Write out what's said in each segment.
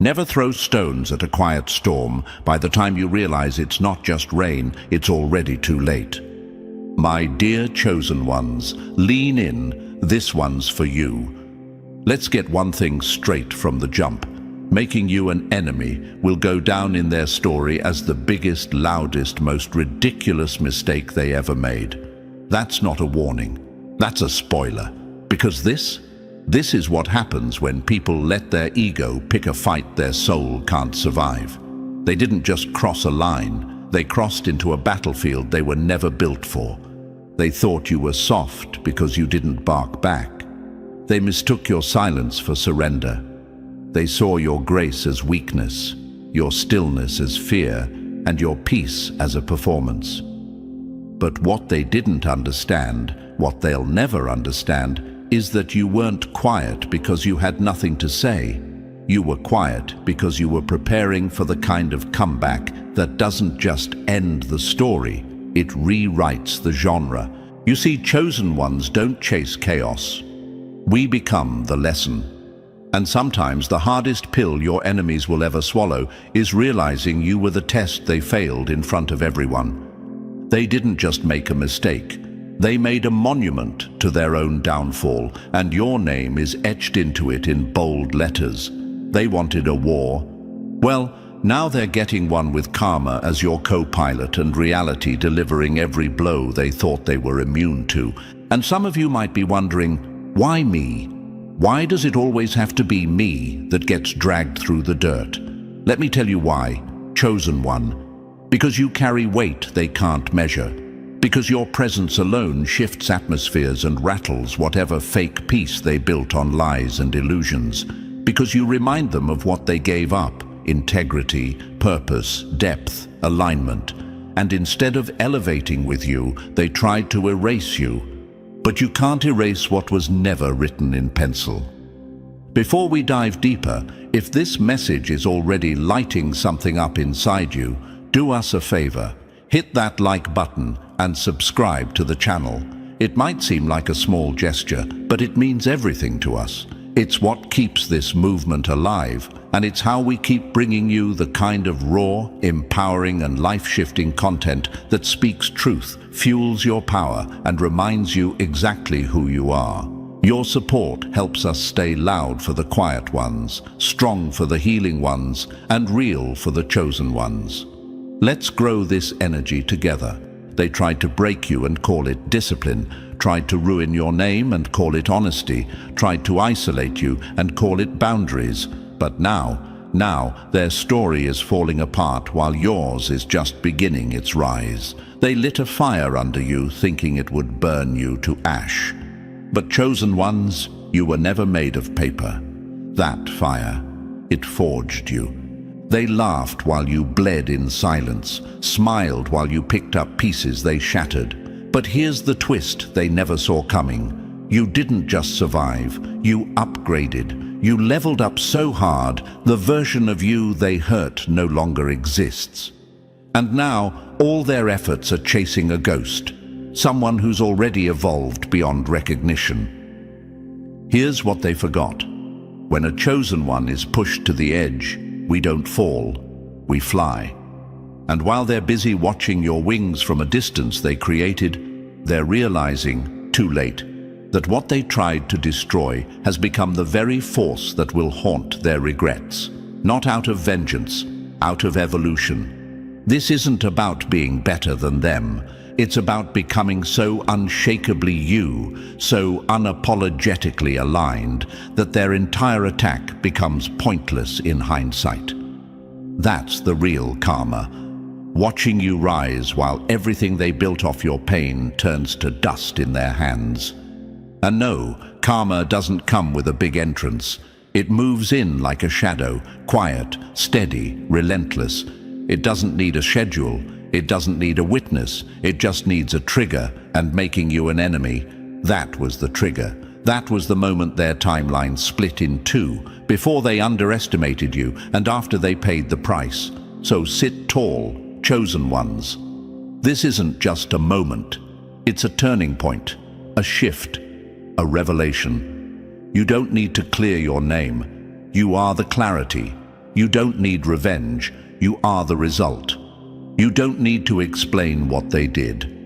Never throw stones at a quiet storm. By the time you realize it's not just rain, it's already too late. My dear chosen ones, lean in. This one's for you. Let's get one thing straight from the jump. Making you an enemy will go down in their story as the biggest, loudest, most ridiculous mistake they ever made. That's not a warning. That's a spoiler. Because this is what happens when people let their ego pick a fight their soul can't survive. They didn't just cross a line. They crossed into a battlefield they were never built for. They thought you were soft because you didn't bark back. They mistook your silence for surrender. They saw your grace as weakness, your stillness as fear, and your peace as a performance. But what they didn't understand, what they'll never understand, is that you weren't quiet because you had nothing to say. You were quiet because you were preparing for the kind of comeback that doesn't just end the story, it rewrites the genre. You see, chosen ones don't chase chaos. We become the lesson. And sometimes the hardest pill your enemies will ever swallow is realizing you were the test they failed in front of everyone. They didn't just make a mistake. They made a monument to their own downfall, and your name is etched into it in bold letters. They wanted a war. Well, now they're getting one with karma as your co-pilot and reality delivering every blow they thought they were immune to. And some of you might be wondering, why me? Why does it always have to be me that gets dragged through the dirt? Let me tell you why, chosen one. Because you carry weight they can't measure. Because your presence alone shifts atmospheres and rattles whatever fake peace they built on lies and illusions. Because you remind them of what they gave up: integrity, purpose, depth, alignment. And instead of elevating with you, they tried to erase you. But you can't erase what was never written in pencil. Before we dive deeper, if this message is already lighting something up inside you, do us a favor. Hit that like button and subscribe to the channel. It might seem like a small gesture, but it means everything to us. It's what keeps this movement alive, and it's how we keep bringing you the kind of raw, empowering, and life-shifting content that speaks truth, fuels your power, and reminds you exactly who you are. Your support helps us stay loud for the quiet ones, strong for the healing ones, and real for the chosen ones. Let's grow this energy together. They tried to break you and call it discipline, tried to ruin your name and call it honesty, tried to isolate you and call it boundaries. But now their story is falling apart while yours is just beginning its rise. They lit a fire under you thinking it would burn you to ash. But chosen ones, you were never made of paper. That fire, it forged you. They laughed while you bled in silence, smiled while you picked up pieces they shattered. But here's the twist they never saw coming. You didn't just survive, you upgraded. You leveled up so hard, the version of you they hurt no longer exists. And now, all their efforts are chasing a ghost, someone who's already evolved beyond recognition. Here's what they forgot. When a chosen one is pushed to the edge, we don't fall, we fly. And while they're busy watching your wings from a distance they created, they're realizing, too late, that what they tried to destroy has become the very force that will haunt their regrets. Not out of vengeance, out of evolution. This isn't about being better than them. It's about becoming so unshakably you, so unapologetically aligned, that their entire attack becomes pointless in hindsight. That's the real karma. Watching you rise while everything they built off your pain turns to dust in their hands. And no, karma doesn't come with a big entrance. It moves in like a shadow, quiet, steady, relentless. It doesn't need a schedule. It doesn't need a witness. It just needs a trigger, and making you an enemy. That was the trigger. That was the moment their timeline split in two, before they underestimated you and after they paid the price. So sit tall, chosen ones. This isn't just a moment. It's a turning point, a shift, a revelation. You don't need to clear your name. You are the clarity. You don't need revenge. You are the result. You don't need to explain what they did.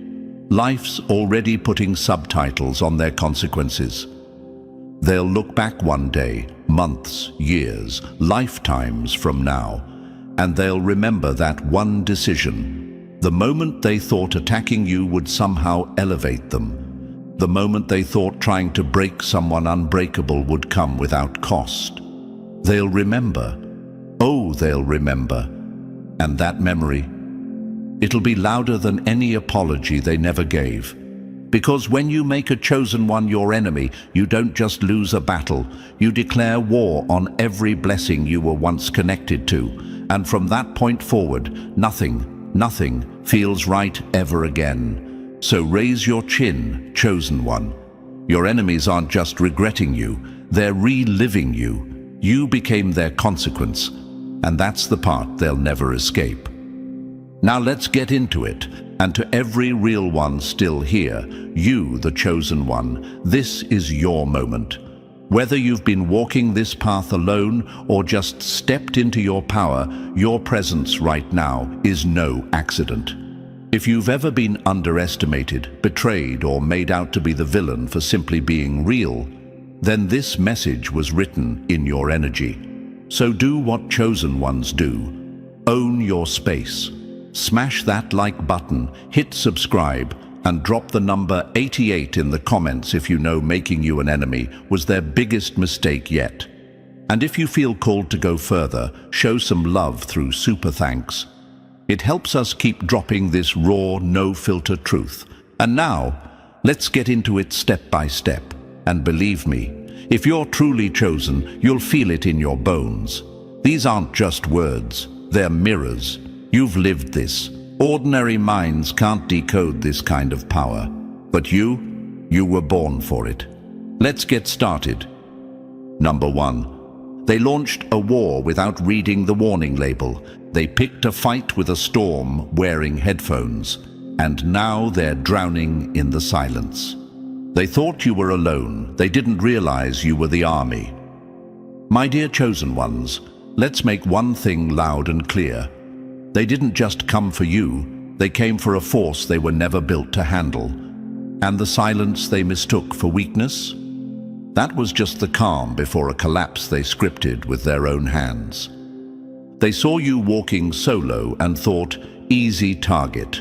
Life's already putting subtitles on their consequences. They'll look back one day, months, years, lifetimes from now, and they'll remember that one decision. The moment they thought attacking you would somehow elevate them. The moment they thought trying to break someone unbreakable would come without cost. They'll remember. Oh, they'll remember. And that memory, it'll be louder than any apology they never gave. Because when you make a chosen one your enemy, you don't just lose a battle, you declare war on every blessing you were once connected to. And from that point forward, nothing feels right ever again. So raise your chin, chosen one. Your enemies aren't just regretting you, they're reliving you. You became their consequence, and that's the part they'll never escape. Now let's get into it, and to every real one still here, you, the chosen one, this is your moment. Whether you've been walking this path alone or just stepped into your power, your presence right now is no accident. If you've ever been underestimated, betrayed, or made out to be the villain for simply being real, then this message was written in your energy. So do what chosen ones do. Own your space. Smash that like button, hit subscribe, and drop the number 88 in the comments if you know making you an enemy was their biggest mistake yet. And if you feel called to go further, show some love through super thanks. It helps us keep dropping this raw, no-filter truth. And now, let's get into it step by step. And believe me, if you're truly chosen, you'll feel it in your bones. These aren't just words, they're mirrors. You've lived this. Ordinary minds can't decode this kind of power. But you were born for it. Let's get started. Number 1. They launched a war without reading the warning label. They picked a fight with a storm wearing headphones. And now they're drowning in the silence. They thought you were alone. They didn't realize you were the army. My dear chosen ones, let's make one thing loud and clear. They didn't just come for you, they came for a force they were never built to handle. And the silence they mistook for weakness? That was just the calm before a collapse they scripted with their own hands. They saw you walking solo and thought, easy target.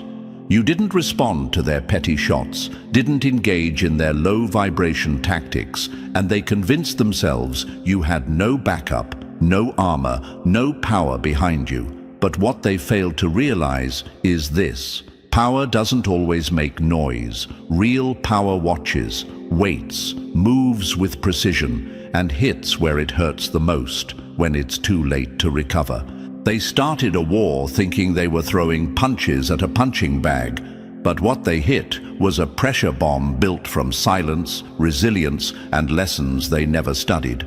You didn't respond to their petty shots, didn't engage in their low-vibration tactics, and they convinced themselves you had no backup, no armor, no power behind you. But what they failed to realize is this. Power doesn't always make noise. Real power watches, waits, moves with precision, and hits where it hurts the most, when it's too late to recover. They started a war thinking they were throwing punches at a punching bag, but what they hit was a pressure bomb built from silence, resilience, and lessons they never studied.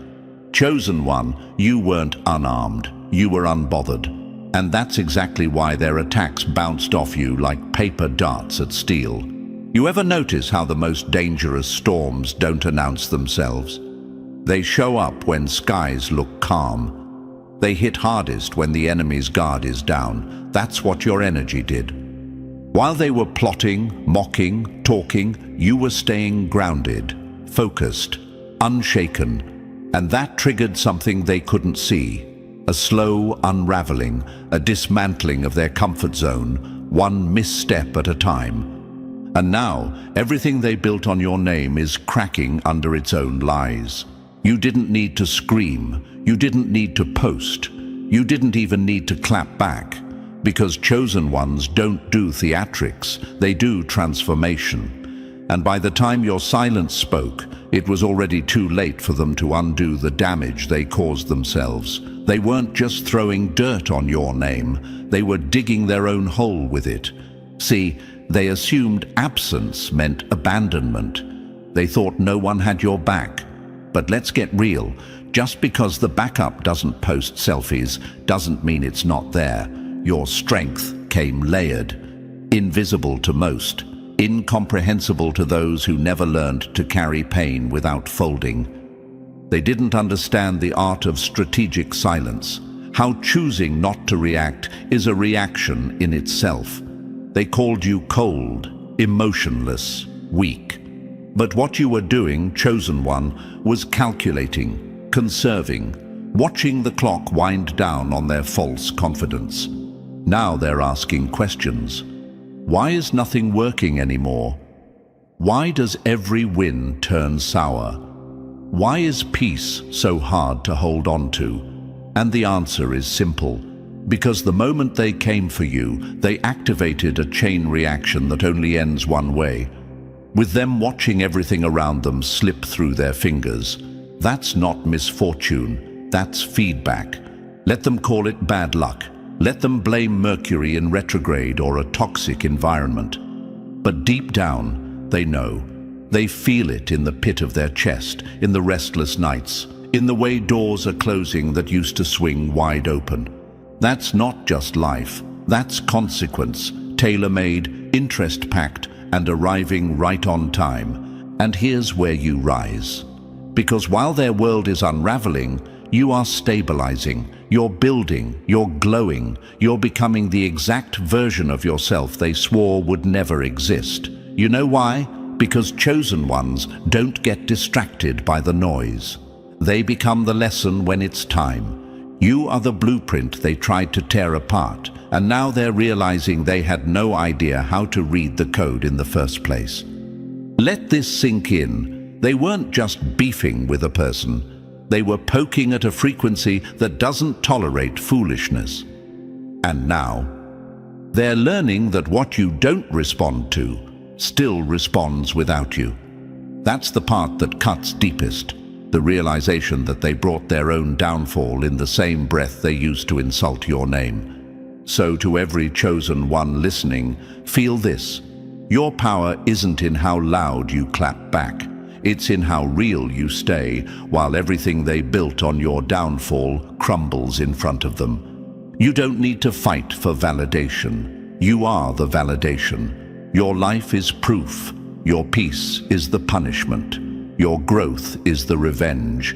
Chosen one, you weren't unarmed, you were unbothered. And that's exactly why their attacks bounced off you like paper darts at steel. You ever notice how the most dangerous storms don't announce themselves? They show up when skies look calm. They hit hardest when the enemy's guard is down. That's what your energy did. While they were plotting, mocking, talking, you were staying grounded, focused, unshaken. And that triggered something they couldn't see. A slow unraveling, a dismantling of their comfort zone, one misstep at a time. And now, everything they built on your name is cracking under its own lies. You didn't need to scream. You didn't need to post. You didn't even need to clap back. Because chosen ones don't do theatrics, they do transformation. And by the time your silence spoke, it was already too late for them to undo the damage they caused themselves. They weren't just throwing dirt on your name, they were digging their own hole with it. See, they assumed absence meant abandonment. They thought no one had your back. But let's get real. Just because the backup doesn't post selfies doesn't mean it's not there. Your strength came layered, invisible to most, incomprehensible to those who never learned to carry pain without folding. They didn't understand the art of strategic silence, how choosing not to react is a reaction in itself. They called you cold, emotionless, weak. But what you were doing, chosen one, was calculating, conserving, watching the clock wind down on their false confidence. Now they're asking questions. Why is nothing working anymore? Why does every win turn sour? Why is peace so hard to hold on to? And the answer is simple. Because the moment they came for you, they activated a chain reaction that only ends one way. With them watching everything around them slip through their fingers. That's not misfortune, that's feedback. Let them call it bad luck. Let them blame Mercury in retrograde or a toxic environment. But deep down, they know. They feel it in the pit of their chest, in the restless nights, in the way doors are closing that used to swing wide open. That's not just life, that's consequence, tailor-made, interest-packed, and arriving right on time. And here's where you rise. Because while their world is unraveling, you are stabilizing, you're building, you're glowing, you're becoming the exact version of yourself they swore would never exist. You know why? Because chosen ones don't get distracted by the noise. They become the lesson when it's time. You are the blueprint they tried to tear apart, and now they're realizing they had no idea how to read the code in the first place. Let this sink in. They weren't just beefing with a person. They were poking at a frequency that doesn't tolerate foolishness. And now, they're learning that what you don't respond to still responds without you. That's the part that cuts deepest, the realization that they brought their own downfall in the same breath they used to insult your name. So to every chosen one listening, feel this. Your power isn't in how loud you clap back. It's in how real you stay while everything they built on your downfall crumbles in front of them. You don't need to fight for validation. You are the validation. Your life is proof. Your peace is the punishment. Your growth is the revenge.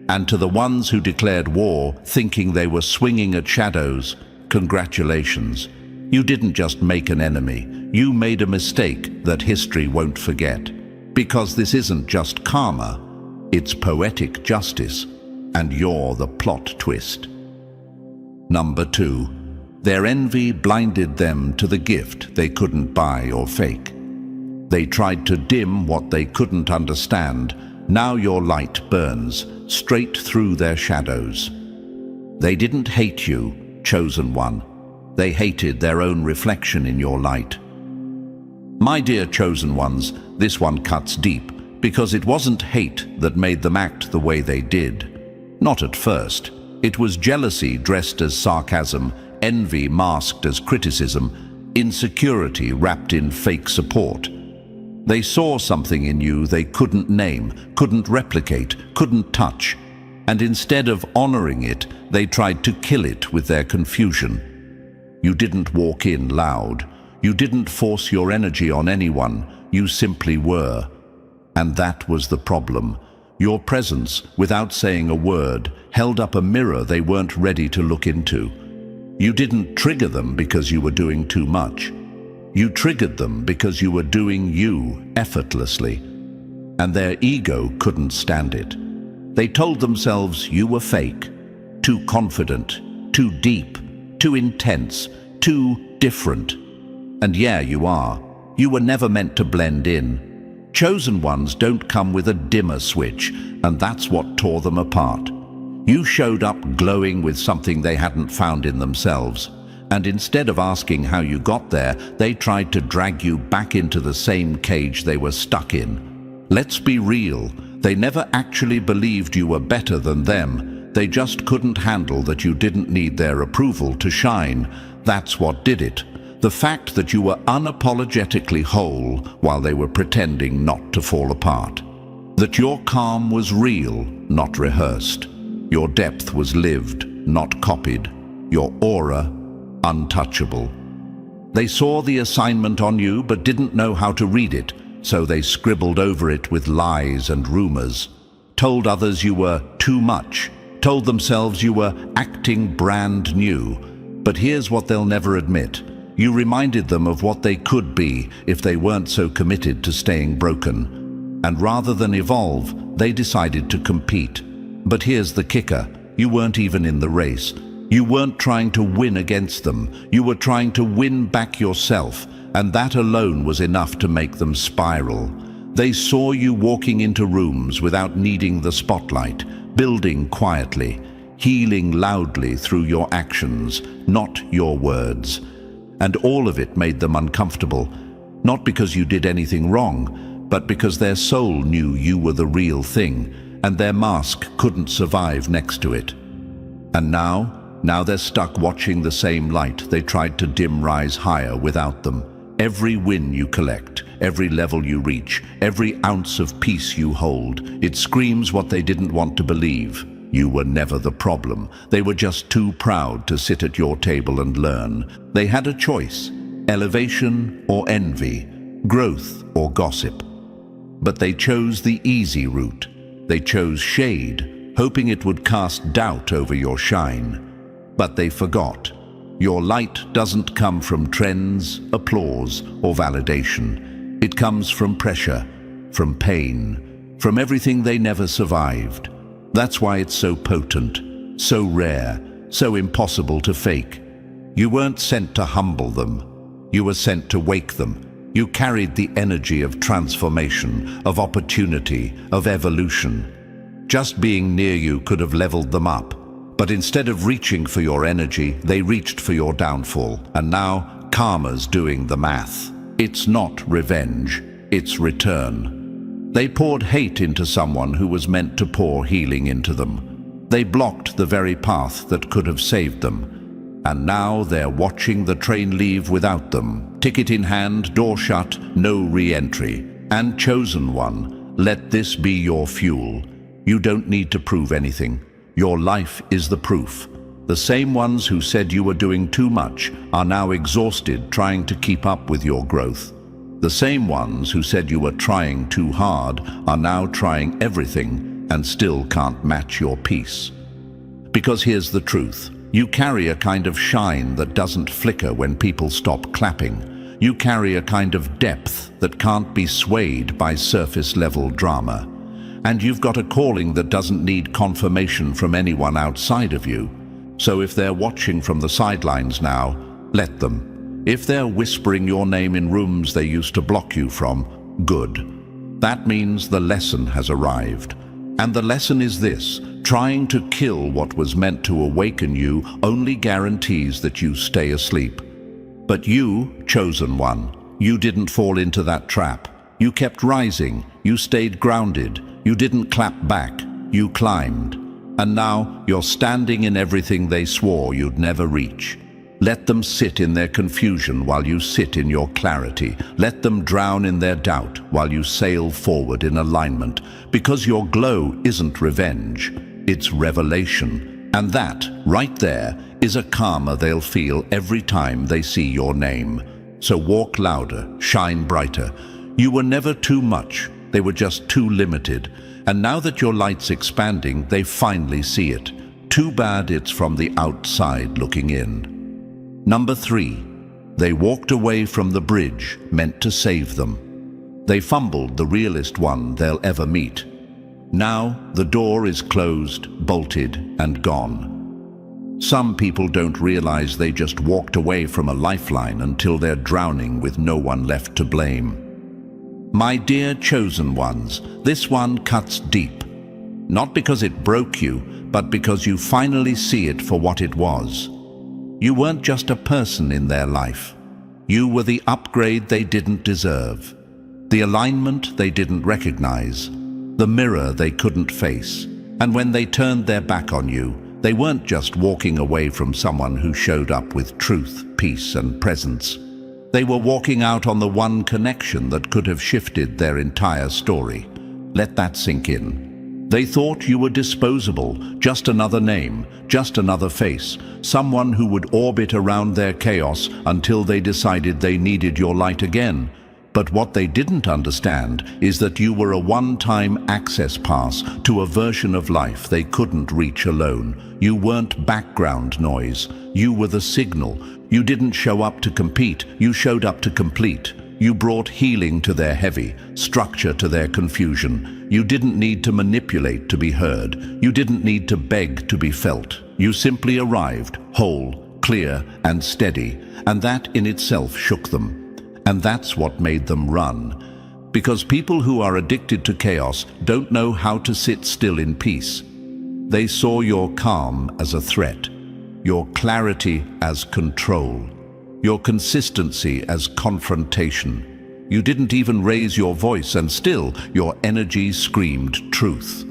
And to the ones who declared war, thinking they were swinging at shadows, congratulations. You didn't just make an enemy. You made a mistake that history won't forget. Because this isn't just karma, it's poetic justice, and you're the plot twist. Number 2. Their envy blinded them to the gift they couldn't buy or fake. They tried to dim what they couldn't understand. Now your light burns straight through their shadows. They didn't hate you, chosen one. They hated their own reflection in your light. My dear chosen ones, this one cuts deep, because it wasn't hate that made them act the way they did. Not at first. It was jealousy dressed as sarcasm, envy masked as criticism, insecurity wrapped in fake support. They saw something in you they couldn't name, couldn't replicate, couldn't touch, and instead of honoring it, they tried to kill it with their confusion. You didn't walk in loud. You didn't force your energy on anyone. You simply were. And that was the problem. Your presence, without saying a word, held up a mirror they weren't ready to look into. You didn't trigger them because you were doing too much. You triggered them because you were doing you effortlessly. And their ego couldn't stand it. They told themselves you were fake, too confident, too deep, too intense, too different. And yeah, you are. You were never meant to blend in. Chosen ones don't come with a dimmer switch, and that's what tore them apart. You showed up glowing with something they hadn't found in themselves, and instead of asking how you got there, they tried to drag you back into the same cage they were stuck in. Let's be real, they never actually believed you were better than them. They just couldn't handle that you didn't need their approval to shine. That's what did it. The fact that you were unapologetically whole while they were pretending not to fall apart. That your calm was real, not rehearsed. Your depth was lived, not copied. Your aura, untouchable. They saw the assignment on you but didn't know how to read it, so they scribbled over it with lies and rumors. Told others you were too much, told themselves you were acting brand new. But here's what they'll never admit. You reminded them of what they could be if they weren't so committed to staying broken. And rather than evolve, they decided to compete. But here's the kicker. You weren't even in the race. You weren't trying to win against them. You were trying to win back yourself, and that alone was enough to make them spiral. They saw you walking into rooms without needing the spotlight, building quietly, healing loudly through your actions, not your words. And all of it made them uncomfortable, not because you did anything wrong, but because their soul knew you were the real thing, and their mask couldn't survive next to it. And now they're stuck watching the same light they tried to dim rise higher without them. Every win you collect, every level you reach, every ounce of peace you hold, it screams what they didn't want to believe. You were never the problem. They were just too proud to sit at your table and learn. They had a choice, elevation or envy, growth or gossip. But they chose the easy route. They chose shade, hoping it would cast doubt over your shine. But they forgot. Your light doesn't come from trends, applause, or validation. It comes from pressure, from pain, from everything they never survived. That's why it's so potent, so rare, so impossible to fake. You weren't sent to humble them. You were sent to wake them. You carried the energy of transformation, of opportunity, of evolution. Just being near you could have leveled them up. But instead of reaching for your energy, they reached for your downfall. And now, karma's doing the math. It's not revenge, it's return. They poured hate into someone who was meant to pour healing into them. They blocked the very path that could have saved them. And now they're watching the train leave without them. Ticket in hand, door shut, no re-entry. And chosen one, let this be your fuel. You don't need to prove anything. Your life is the proof. The same ones who said you were doing too much are now exhausted trying to keep up with your growth. The same ones who said you were trying too hard are now trying everything and still can't match your peace. Because here's the truth. You carry a kind of shine that doesn't flicker when people stop clapping. You carry a kind of depth that can't be swayed by surface-level drama. And you've got a calling that doesn't need confirmation from anyone outside of you. So if they're watching from the sidelines now, let them. If they're whispering your name in rooms they used to block you from, good. That means the lesson has arrived. And the lesson is this: trying to kill what was meant to awaken you only guarantees that you stay asleep. But you, chosen one, you didn't fall into that trap. You kept rising, you stayed grounded, you didn't clap back, you climbed. And now you're standing in everything they swore you'd never reach. Let them sit in their confusion while you sit in your clarity. Let them drown in their doubt while you sail forward in alignment. Because your glow isn't revenge, it's revelation. And that, right there, is a karma they'll feel every time they see your name. So walk louder, shine brighter. You were never too much, they were just too limited. And now that your light's expanding, they finally see it. Too bad it's from the outside looking in. Number 3, they walked away from the bridge meant to save them. They fumbled the realest one they'll ever meet. Now the door is closed, bolted, and gone. Some people don't realize they just walked away from a lifeline until they're drowning with no one left to blame. My dear chosen ones, this one cuts deep. Not because it broke you, but because you finally see it for what it was. You weren't just a person in their life. You were the upgrade they didn't deserve, the alignment they didn't recognize, the mirror they couldn't face. And when they turned their back on you, they weren't just walking away from someone who showed up with truth, peace, and presence. They were walking out on the one connection that could have shifted their entire story. Let that sink in. They thought you were disposable, just another name, just another face, someone who would orbit around their chaos until they decided they needed your light again. But what they didn't understand is that you were a one-time access pass to a version of life they couldn't reach alone. You weren't background noise. You were the signal. You didn't show up to compete. You showed up to complete. You brought healing to their heavy, structure to their confusion. You didn't need to manipulate to be heard. You didn't need to beg to be felt. You simply arrived, whole, clear, and steady, and that in itself shook them. And that's what made them run. Because people who are addicted to chaos don't know how to sit still in peace. They saw your calm as a threat, your clarity as control, your consistency as confrontation. You didn't even raise your voice, and still your energy screamed truth.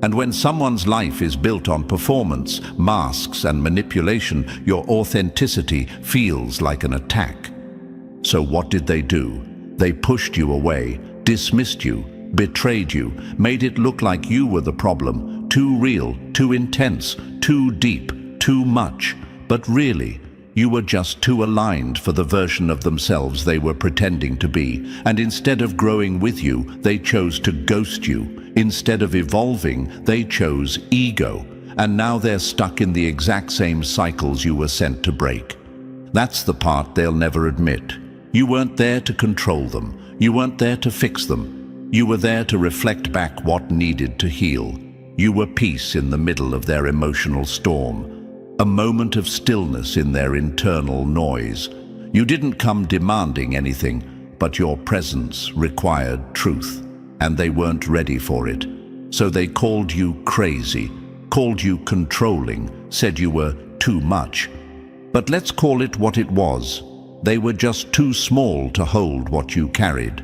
And when someone's life is built on performance, masks, and manipulation, your authenticity feels like an attack. So what did they do? They pushed you away, dismissed you, betrayed you, made it look like you were the problem, too real, too intense, too deep, too much. But really, you were just too aligned for the version of themselves they were pretending to be. And instead of growing with you, they chose to ghost you. Instead of evolving, they chose ego. And now they're stuck in the exact same cycles you were sent to break. That's the part they'll never admit. You weren't there to control them. You weren't there to fix them. You were there to reflect back what needed to heal. You were peace in the middle of their emotional storm, a moment of stillness in their internal noise. You didn't come demanding anything, but your presence required truth, and they weren't ready for it. So they called you crazy, called you controlling, said you were too much. But let's call it what it was. They were just too small to hold what you carried.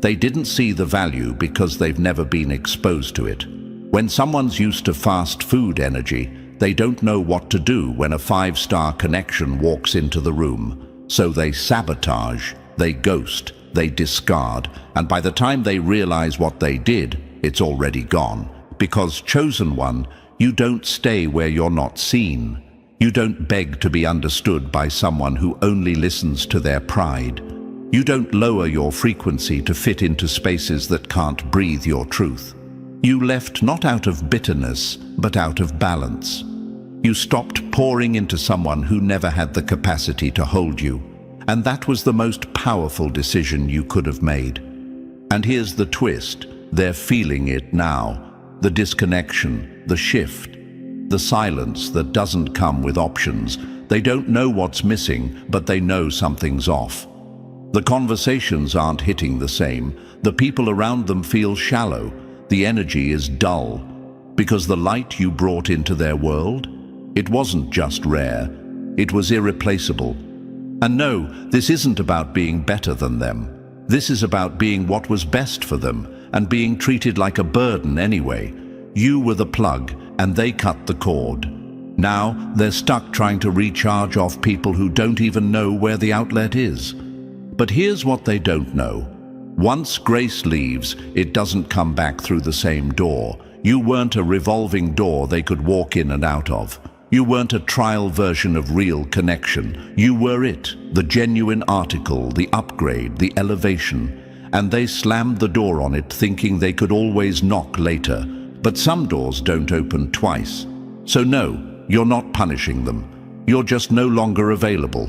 They didn't see the value because they've never been exposed to it. When someone's used to fast food energy, they don't know what to do when a 5-star connection walks into the room. So they sabotage, they ghost, they discard, and by the time they realize what they did, it's already gone. Because, chosen one, you don't stay where you're not seen. You don't beg to be understood by someone who only listens to their pride. You don't lower your frequency to fit into spaces that can't breathe your truth. You left not out of bitterness, but out of balance. You stopped pouring into someone who never had the capacity to hold you. And that was the most powerful decision you could have made. And here's the twist. They're feeling it now. The disconnection, the shift, the silence that doesn't come with options. They don't know what's missing, but they know something's off. The conversations aren't hitting the same. The people around them feel shallow. The energy is dull. Because the light you brought into their world, it wasn't just rare. It was irreplaceable. And no, this isn't about being better than them. This is about being what was best for them and being treated like a burden anyway. You were the plug, and they cut the cord. Now, they're stuck trying to recharge off people who don't even know where the outlet is. But here's what they don't know. Once grace leaves, it doesn't come back through the same door. You weren't a revolving door they could walk in and out of. You weren't a trial version of real connection. You were it, the genuine article, the upgrade, the elevation. And they slammed the door on it, thinking they could always knock later. But some doors don't open twice. So no, you're not punishing them. You're just no longer available.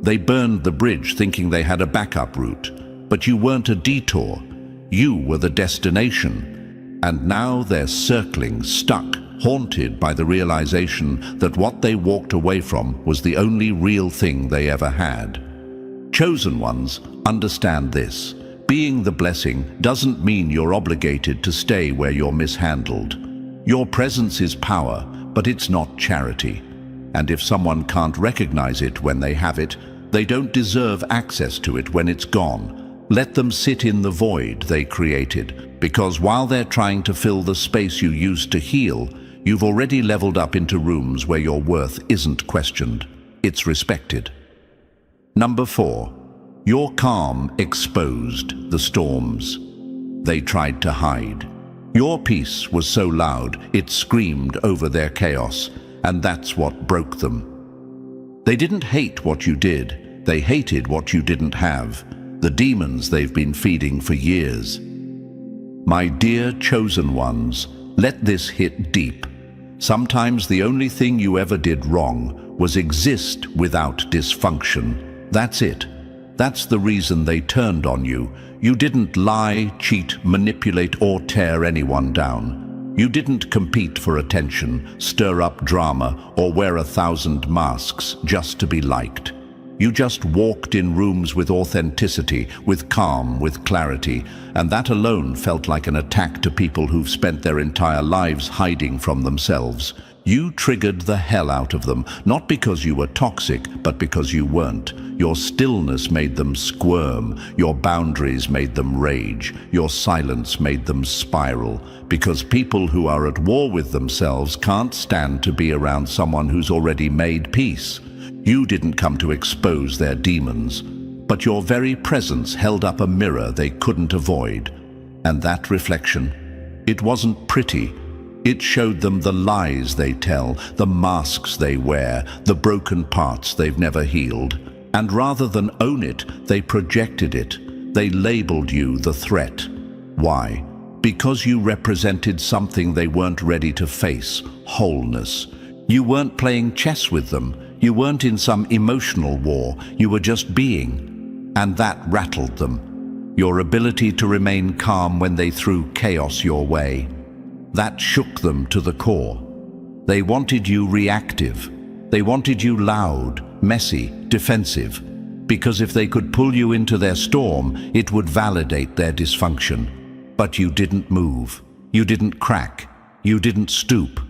They burned the bridge thinking they had a backup route. But you weren't a detour. You were the destination. And now they're circling, stuck, haunted by the realization that what they walked away from was the only real thing they ever had. Chosen ones, understand this. Being the blessing doesn't mean you're obligated to stay where you're mishandled. Your presence is power, but it's not charity. And if someone can't recognize it when they have it, they don't deserve access to it when it's gone. Let them sit in the void they created, because while they're trying to fill the space you used to heal, you've already leveled up into rooms where your worth isn't questioned. It's respected. Number 4. Your calm exposed the storms they tried to hide. Your peace was so loud, it screamed over their chaos, and that's what broke them. They didn't hate what you did, they hated what you didn't have. the demons they've been feeding for years. My dear chosen ones, let this hit deep. Sometimes the only thing you ever did wrong was exist without dysfunction. That's it. That's the reason they turned on you. You didn't lie, cheat, manipulate, or tear anyone down. You didn't compete for attention, stir up drama, or wear 1,000 masks just to be liked. You just walked in rooms with authenticity, with calm, with clarity, and that alone felt like an attack to people who've spent their entire lives hiding from themselves. You triggered the hell out of them, not because you were toxic, but because you weren't. Your stillness made them squirm, your boundaries made them rage, your silence made them spiral, because people who are at war with themselves can't stand to be around someone who's already made peace. You didn't come to expose their demons, but your very presence held up a mirror they couldn't avoid. And that reflection, it wasn't pretty. It showed them the lies they tell, the masks they wear, the broken parts they've never healed. And rather than own it, they projected it. They labeled you the threat. Why? Because you represented something they weren't ready to face, wholeness. You weren't playing chess with them. You weren't in some emotional war, you were just being. And that rattled them. Your ability to remain calm when they threw chaos your way. That shook them to the core. They wanted you reactive. They wanted you loud, messy, defensive. Because if they could pull you into their storm, it would validate their dysfunction. But you didn't move. You didn't crack. You didn't stoop.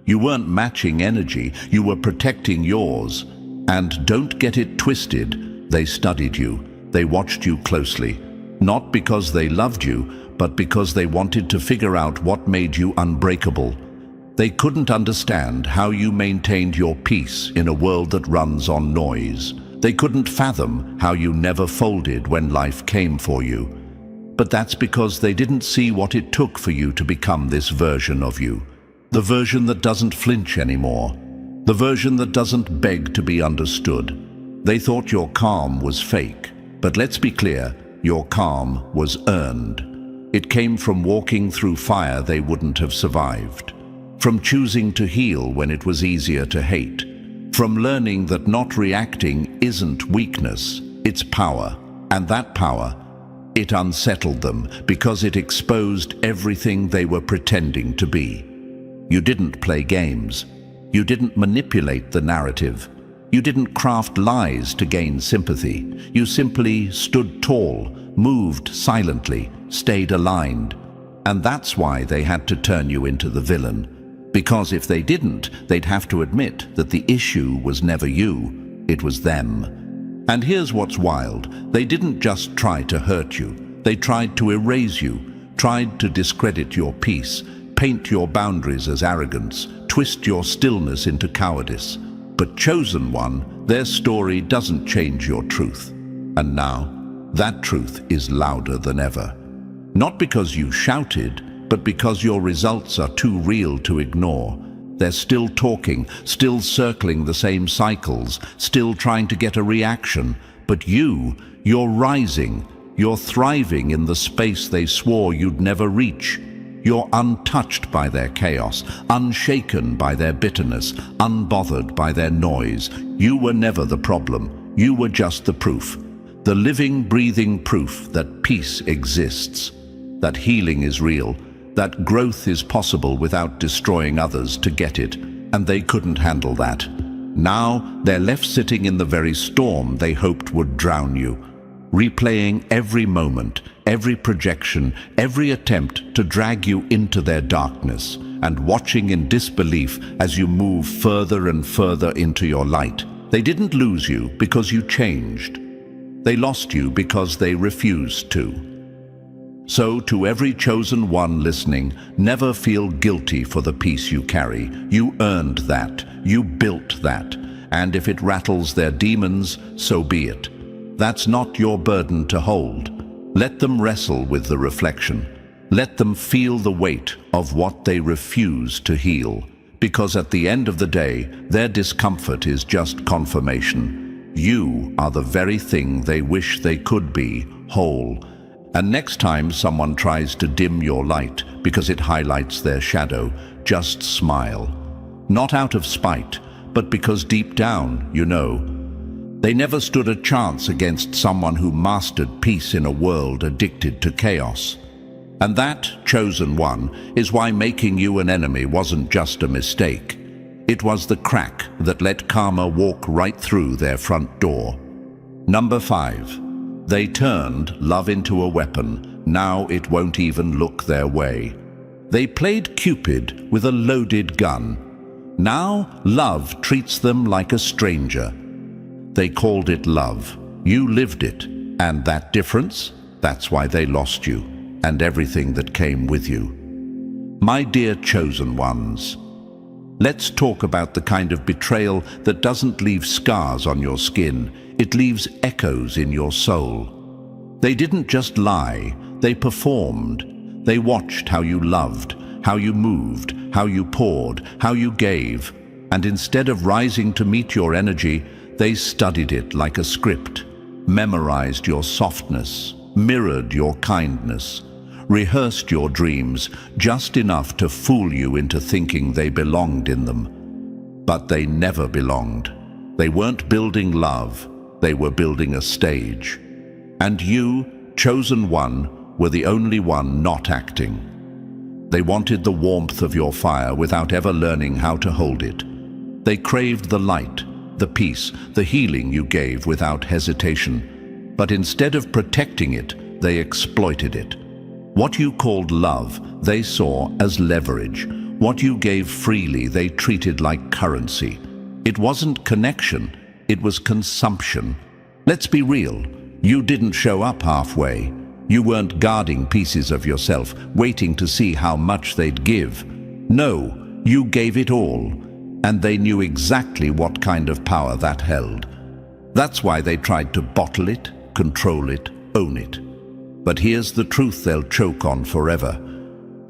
You weren't matching energy, you were protecting yours. And don't get it twisted, they studied you, they watched you closely. Not because they loved you, but because they wanted to figure out what made you unbreakable. They couldn't understand how you maintained your peace in a world that runs on noise. They couldn't fathom how you never folded when life came for you. But that's because they didn't see what it took for you to become this version of you. The version that doesn't flinch anymore. The version that doesn't beg to be understood. They thought your calm was fake. But let's be clear, your calm was earned. It came from walking through fire they wouldn't have survived. From choosing to heal when it was easier to hate. From learning that not reacting isn't weakness, it's power. And that power, it unsettled them because it exposed everything they were pretending to be. You didn't play games. You didn't manipulate the narrative. You didn't craft lies to gain sympathy. You simply stood tall, moved silently, stayed aligned. And that's why they had to turn you into the villain. Because if they didn't, they'd have to admit that the issue was never you, it was them. And here's what's wild. They didn't just try to hurt you. They tried to erase you, tried to discredit your peace, paint your boundaries as arrogance, twist your stillness into cowardice. But chosen one, their story doesn't change your truth. And now, that truth is louder than ever. Not because you shouted, but because your results are too real to ignore. They're still talking, still circling the same cycles, still trying to get a reaction. But you're rising. You're thriving in the space they swore you'd never reach. You're untouched by their chaos, unshaken by their bitterness, unbothered by their noise. You were never the problem. You were just the proof. The living, breathing proof that peace exists, that healing is real, that growth is possible without destroying others to get it. And they couldn't handle that. Now they're left sitting in the very storm they hoped would drown you, replaying every moment, every projection, every attempt to drag you into their darkness, and watching in disbelief as you move further and further into your light. They didn't lose you because you changed. They lost you because they refused to. So to every chosen one listening, never feel guilty for the peace you carry. You earned that. You built that. And if it rattles their demons, so be it. That's not your burden to hold. Let them wrestle with the reflection. Let them feel the weight of what they refuse to heal. Because at the end of the day, their discomfort is just confirmation. You are the very thing they wish they could be, whole. And next time someone tries to dim your light because it highlights their shadow, just smile. Not out of spite, but because deep down, you know, they never stood a chance against someone who mastered peace in a world addicted to chaos. And that, chosen one, is why making you an enemy wasn't just a mistake. It was the crack that let karma walk right through their front door. Number 5. They turned love into a weapon. Now it won't even look their way. They played Cupid with a loaded gun. Now love treats them like a stranger. They called it love. You lived it. And that difference? That's why they lost you, and everything that came with you. My dear chosen ones, let's talk about the kind of betrayal that doesn't leave scars on your skin. It leaves echoes in your soul. They didn't just lie, they performed. They watched how you loved, how you moved, how you poured, how you gave. And instead of rising to meet your energy, they studied it like a script, memorized your softness, mirrored your kindness, rehearsed your dreams just enough to fool you into thinking they belonged in them. But they never belonged. They weren't building love, they were building a stage. And you, chosen one, were the only one not acting. They wanted the warmth of your fire without ever learning how to hold it. They craved the light, the peace, the healing you gave without hesitation. But instead of protecting it, they exploited it. What you called love, they saw as leverage. What you gave freely, they treated like currency. It wasn't connection, it was consumption. Let's be real, you didn't show up halfway. You weren't guarding pieces of yourself, waiting to see how much they'd give. No, you gave it all, and they knew exactly what kind of power that held. That's why they tried to bottle it, control it, own it. But here's the truth they'll choke on forever.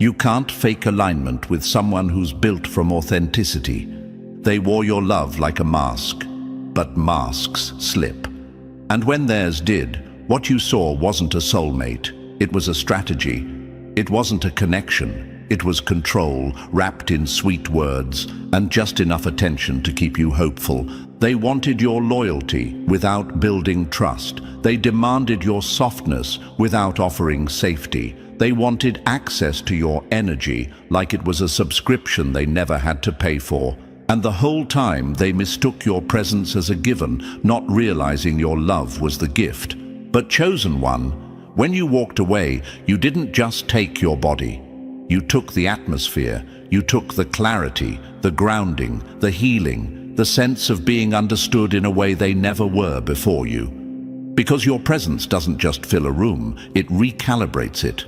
You can't fake alignment with someone who's built from authenticity. They wore your love like a mask, but masks slip. And when theirs did, what you saw wasn't a soulmate, it was a strategy. It wasn't a connection, it was control, wrapped in sweet words, and just enough attention to keep you hopeful. They wanted your loyalty without building trust. They demanded your softness without offering safety. They wanted access to your energy like it was a subscription they never had to pay for. And the whole time they mistook your presence as a given, not realizing your love was the gift. But chosen one, when you walked away, you didn't just take your body. You took the atmosphere, you took the clarity, the grounding, the healing, the sense of being understood in a way they never were before you. Because your presence doesn't just fill a room, it recalibrates it.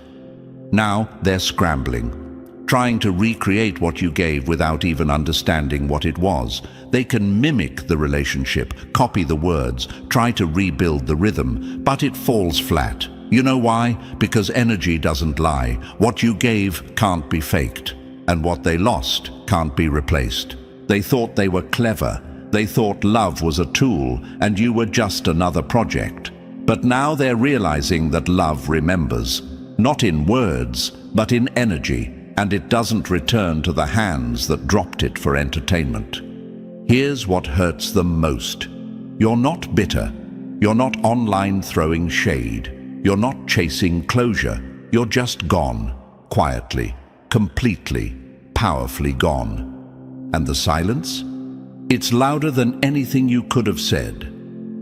Now they're scrambling, trying to recreate what you gave without even understanding what it was. They can mimic the relationship, copy the words, try to rebuild the rhythm, but it falls flat. You know why? Because energy doesn't lie. What you gave can't be faked, and what they lost can't be replaced. They thought they were clever. They thought love was a tool, and you were just another project. But now they're realizing that love remembers, not in words, but in energy. And it doesn't return to the hands that dropped it for entertainment. Here's what hurts them most. You're not bitter. You're not online throwing shade. You're not chasing closure. You're just gone, quietly, completely, powerfully gone. And the silence? It's louder than anything you could have said.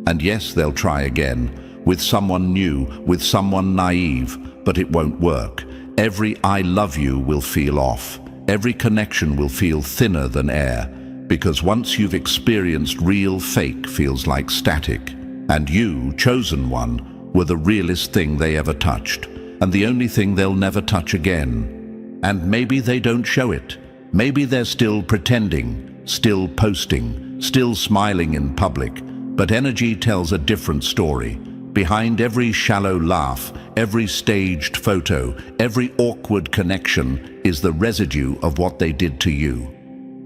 And yes, they'll try again, with someone new, with someone naive, but it won't work. Every I love you will feel off. Every connection will feel thinner than air, because once you've experienced real, fake feels like static. And you, chosen one, were the realest thing they ever touched, and the only thing they'll never touch again. And maybe they don't show it. Maybe they're still pretending, still posting, still smiling in public, but energy tells a different story. Behind every shallow laugh, every staged photo, every awkward connection is the residue of what they did to you.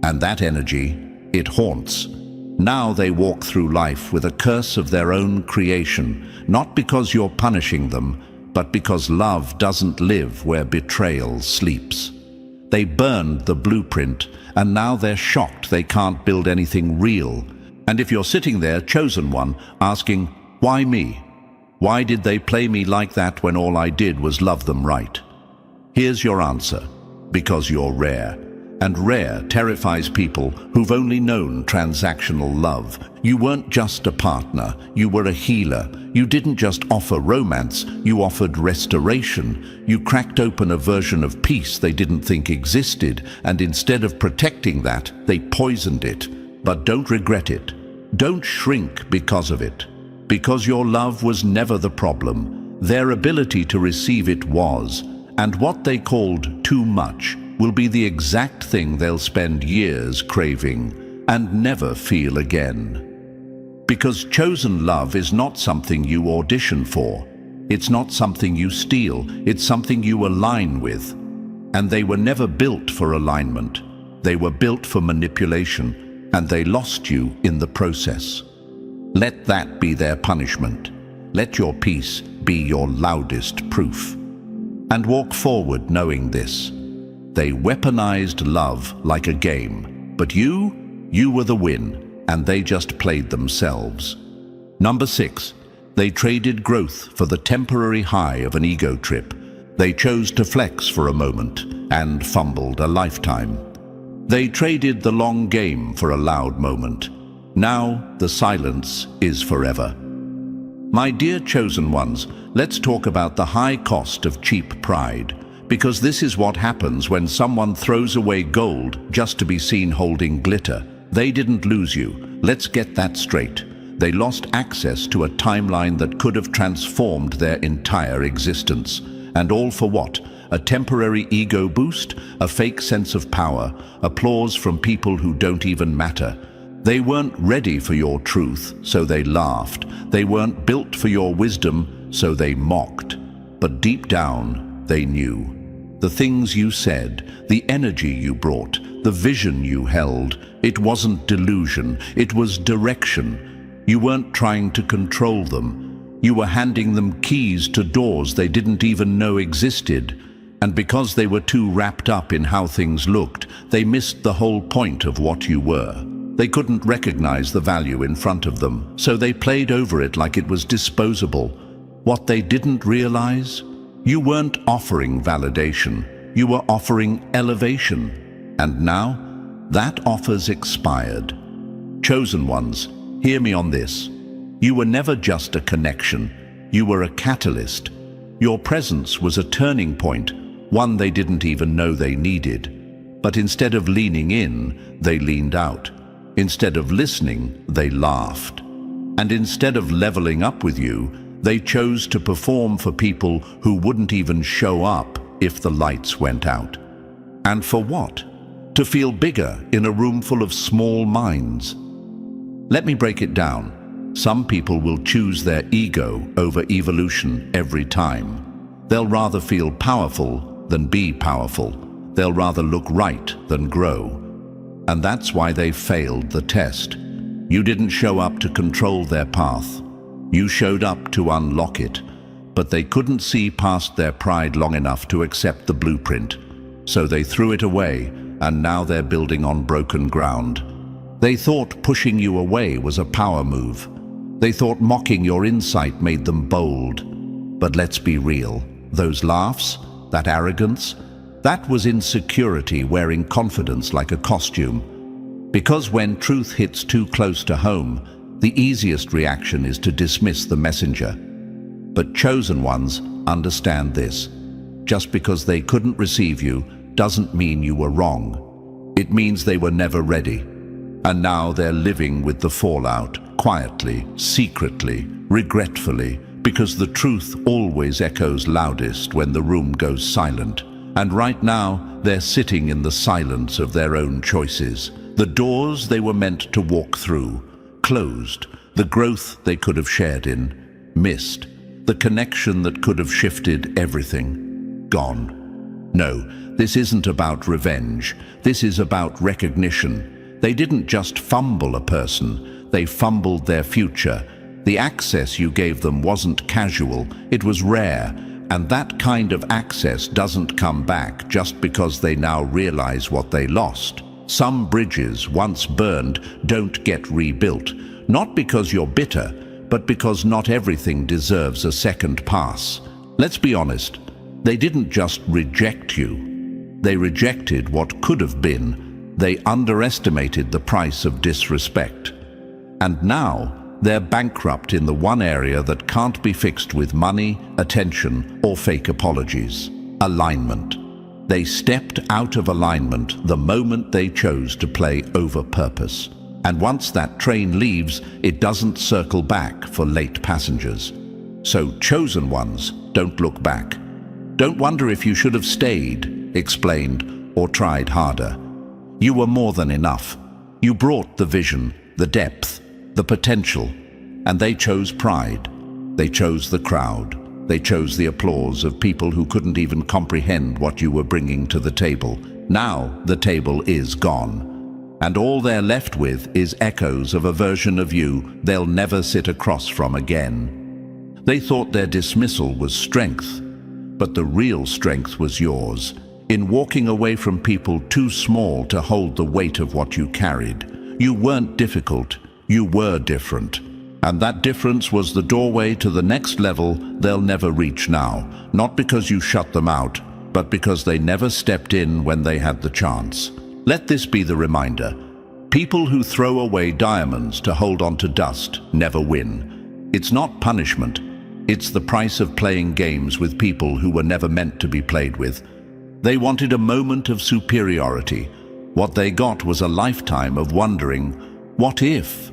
And that energy, it haunts. Now they walk through life with a curse of their own creation, not because you're punishing them, but because love doesn't live where betrayal sleeps. They burned the blueprint, and now they're shocked they can't build anything real. And if you're sitting there, chosen one, asking, why me? Why did they play me like that when all I did was love them right? Here's your answer: because you're rare. And rare terrifies people who've only known transactional love. You weren't just a partner, you were a healer. You didn't just offer romance, you offered restoration. You cracked open a version of peace they didn't think existed, and instead of protecting that, they poisoned it. But don't regret it. Don't shrink because of it. Because your love was never the problem. Their ability to receive it was, and what they called too much will be the exact thing they'll spend years craving and never feel again. Because chosen love is not something you audition for. It's not something you steal. It's something you align with. And they were never built for alignment. They were built for manipulation, and they lost you in the process. Let that be their punishment. Let your peace be your loudest proof. And walk forward knowing this. They weaponized love like a game, but you were the win, and they just played themselves. Number 6, they traded growth for the temporary high of an ego trip. They chose to flex for a moment and fumbled a lifetime. They traded the long game for a loud moment. Now the silence is forever. My dear chosen ones, let's talk about the high cost of cheap pride. Because this is what happens when someone throws away gold just to be seen holding glitter. They didn't lose you. Let's get that straight. They lost access to a timeline that could have transformed their entire existence. And all for what? A temporary ego boost? A fake sense of power? Applause from people who don't even matter? They weren't ready for your truth, so they laughed. They weren't built for your wisdom, so they mocked. But deep down, they knew. The things you said, the energy you brought, the vision you held, it wasn't delusion, it was direction. You weren't trying to control them. You were handing them keys to doors they didn't even know existed. And because they were too wrapped up in how things looked, they missed the whole point of what you were. They couldn't recognize the value in front of them, so they played over it like it was disposable. What they didn't realize? You weren't offering validation, you were offering elevation. And now, that offer's expired. Chosen ones, hear me on this. You were never just a connection, you were a catalyst. Your presence was a turning point, one they didn't even know they needed. But instead of leaning in, they leaned out. Instead of listening, they laughed. And instead of leveling up with you, they chose to perform for people who wouldn't even show up if the lights went out. And for what? To feel bigger in a room full of small minds. Let me break it down. Some people will choose their ego over evolution every time. They'll rather feel powerful than be powerful. They'll rather look right than grow. And that's why they failed the test. You didn't show up to control their path. You showed up to unlock it, but they couldn't see past their pride long enough to accept the blueprint. So they threw it away, and now they're building on broken ground. They thought pushing you away was a power move. They thought mocking your insight made them bold. But let's be real, those laughs, that arrogance, that was insecurity wearing confidence like a costume. Because when truth hits too close to home, the easiest reaction is to dismiss the messenger. But chosen ones understand this. Just because they couldn't receive you doesn't mean you were wrong. It means they were never ready. And now they're living with the fallout, quietly, secretly, regretfully, because the truth always echoes loudest when the room goes silent. And right now, they're sitting in the silence of their own choices. The doors they were meant to walk through, closed. The growth they could have shared in, missed. The connection that could have shifted everything, gone. No, this isn't about revenge. This is about recognition. They didn't just fumble a person, they fumbled their future. The access you gave them wasn't casual, it was rare, and that kind of access doesn't come back just because they now realize what they lost. Some bridges, once burned, don't get rebuilt, not because you're bitter, but because not everything deserves a second pass. Let's be honest, they didn't just reject you. They rejected what could have been. They underestimated the price of disrespect. And now, they're bankrupt in the one area that can't be fixed with money, attention, or fake apologies: alignment. They stepped out of alignment the moment they chose to play over purpose. And once that train leaves, it doesn't circle back for late passengers. So, chosen ones, don't look back. Don't wonder if you should have stayed, explained, or tried harder. You were more than enough. You brought the vision, the depth, the potential, and they chose pride. They chose the crowd. They chose the applause of people who couldn't even comprehend what you were bringing to the table. Now the table is gone, and all they're left with is echoes of a version of you they'll never sit across from again. They thought their dismissal was strength, but the real strength was yours, in walking away from people too small to hold the weight of what you carried. You weren't difficult. You were different. And that difference was the doorway to the next level they'll never reach now, not because you shut them out, but because they never stepped in when they had the chance. Let this be the reminder. People who throw away diamonds to hold on to dust never win. It's not punishment. It's the price of playing games with people who were never meant to be played with. They wanted a moment of superiority. What they got was a lifetime of wondering, what if?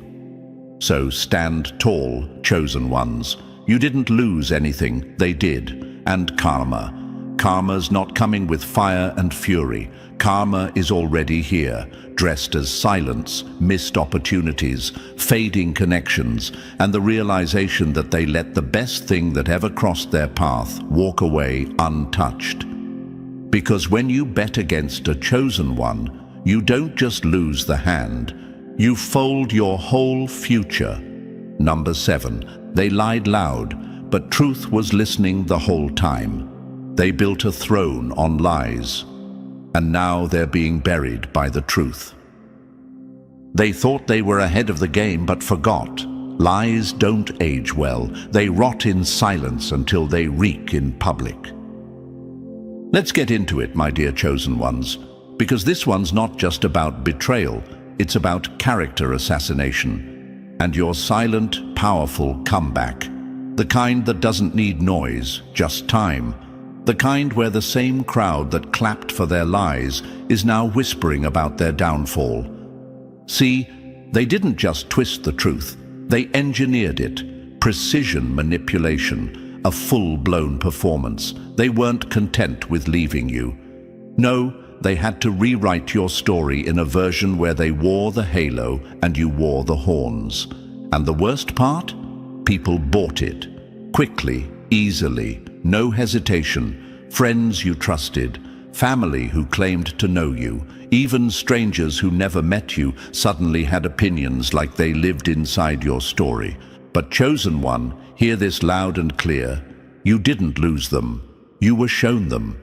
So stand tall, chosen ones. You didn't lose anything, they did. And karma. Karma's not coming with fire and fury. Karma is already here, dressed as silence, missed opportunities, fading connections, and the realization that they let the best thing that ever crossed their path walk away untouched. Because when you bet against a chosen one, you don't just lose the hand, you fold your whole future. Number 7, they lied loud, but truth was listening the whole time. They built a throne on lies, and now they're being buried by the truth. They thought they were ahead of the game, but forgot. Lies don't age well. They rot in silence until they reek in public. Let's get into it, my dear chosen ones, because this one's not just about betrayal. It's about character assassination and your silent, powerful comeback. The kind that doesn't need noise, just time. The kind where the same crowd that clapped for their lies is now whispering about their downfall. See, they didn't just twist the truth, they engineered it. Precision manipulation, a full-blown performance. They weren't content with leaving you. No, they had to rewrite your story in a version where they wore the halo and you wore the horns. And the worst part? People bought it. Quickly, easily, no hesitation. Friends you trusted, family who claimed to know you, even strangers who never met you suddenly had opinions like they lived inside your story. But chosen one, hear this loud and clear. You didn't lose them. You were shown them.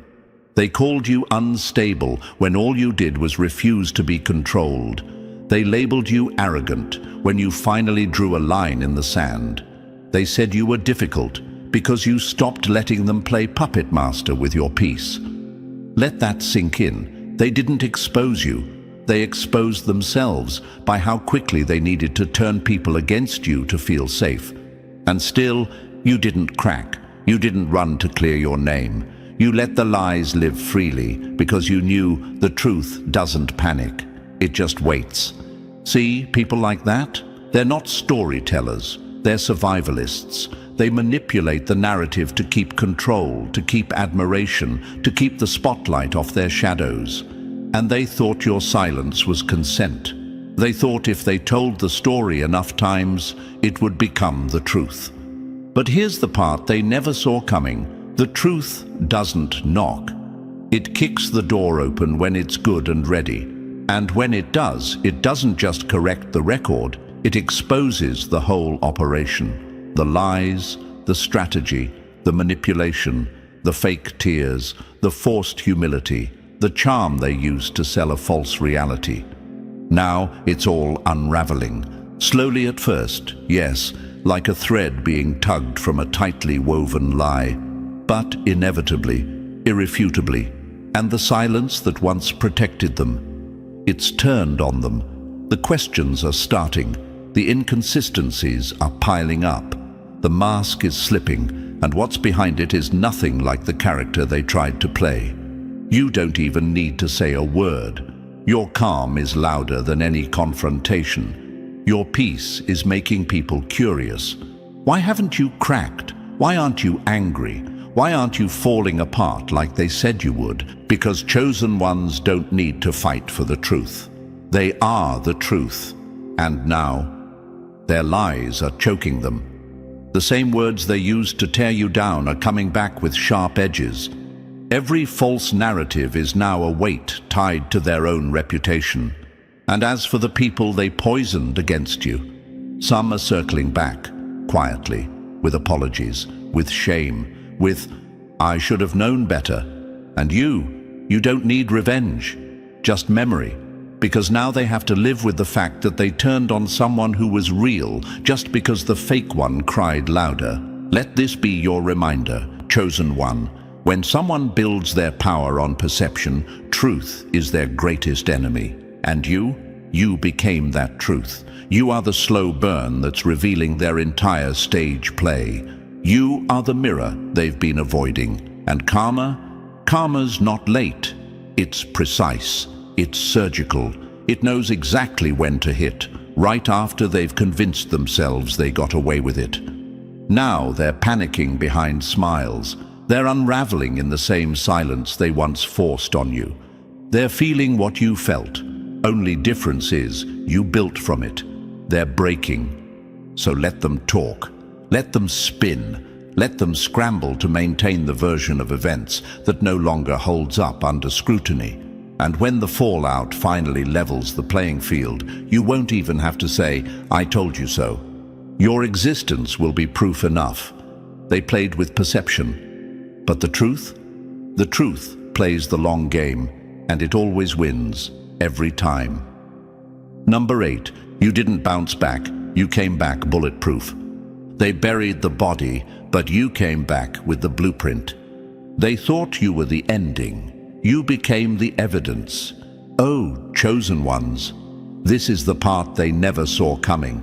They called you unstable when all you did was refuse to be controlled. They labeled you arrogant when you finally drew a line in the sand. They said you were difficult because you stopped letting them play puppet master with your peace. Let that sink in. They didn't expose you. They exposed themselves by how quickly they needed to turn people against you to feel safe. And still, you didn't crack. You didn't run to clear your name. You let the lies live freely because you knew the truth doesn't panic. It just waits. See, people like that? They're not storytellers. They're survivalists. They manipulate the narrative to keep control, to keep admiration, to keep the spotlight off their shadows. And they thought your silence was consent. They thought if they told the story enough times, it would become the truth. But here's the part they never saw coming. The truth doesn't knock. It kicks the door open when it's good and ready. And when it does, it doesn't just correct the record, it exposes the whole operation. The lies, the strategy, the manipulation, the fake tears, the forced humility, the charm they used to sell a false reality. Now it's all unraveling. Slowly at first, yes, like a thread being tugged from a tightly woven lie, but inevitably, irrefutably, and the silence that once protected them, it's turned on them. The questions are starting, the inconsistencies are piling up, the mask is slipping, and what's behind it is nothing like the character they tried to play. You don't even need to say a word. Your calm is louder than any confrontation. Your peace is making people curious. Why haven't you cracked? Why aren't you angry? Why aren't you falling apart like they said you would? Because chosen ones don't need to fight for the truth. They are the truth. And now, their lies are choking them. The same words they used to tear you down are coming back with sharp edges. Every false narrative is now a weight tied to their own reputation. And as for the people they poisoned against you, some are circling back, quietly, with apologies, with shame, with, "I should have known better." And you don't need revenge, just memory, because now they have to live with the fact that they turned on someone who was real just because the fake one cried louder. Let this be your reminder, chosen one. When someone builds their power on perception, truth is their greatest enemy. And you became that truth. You are the slow burn that's revealing their entire stage play. You are the mirror they've been avoiding. And karma's not late. It's precise. It's surgical. It knows exactly when to hit, right after they've convinced themselves they got away with it. Now they're panicking behind smiles. They're unraveling in the same silence they once forced on you. They're feeling what you felt. Only difference is you built from it. They're breaking. So let them talk. Let them spin. Let them scramble to maintain the version of events that no longer holds up under scrutiny. And when the fallout finally levels the playing field, you won't even have to say, "I told you so." Your existence will be proof enough. They played with perception. But the truth plays the long game, and it always wins, every time. Number 8, you didn't bounce back, you came back bulletproof. They buried the body, but you came back with the blueprint. They thought you were the ending. You became the evidence. Oh, chosen ones, this is the part they never saw coming.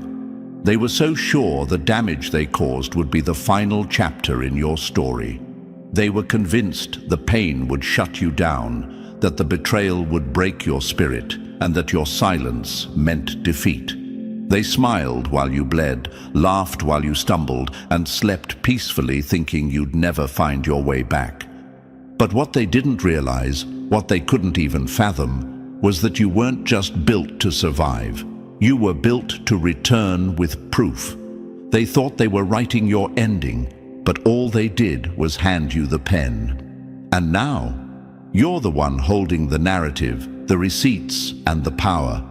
They were so sure the damage they caused would be the final chapter in your story. They were convinced the pain would shut you down, that the betrayal would break your spirit, and that your silence meant defeat. They smiled while you bled, laughed while you stumbled, and slept peacefully thinking you'd never find your way back. But what they didn't realize, what they couldn't even fathom, was that you weren't just built to survive. You were built to return with proof. They thought they were writing your ending, but all they did was hand you the pen. And now, you're the one holding the narrative, the receipts, and the power.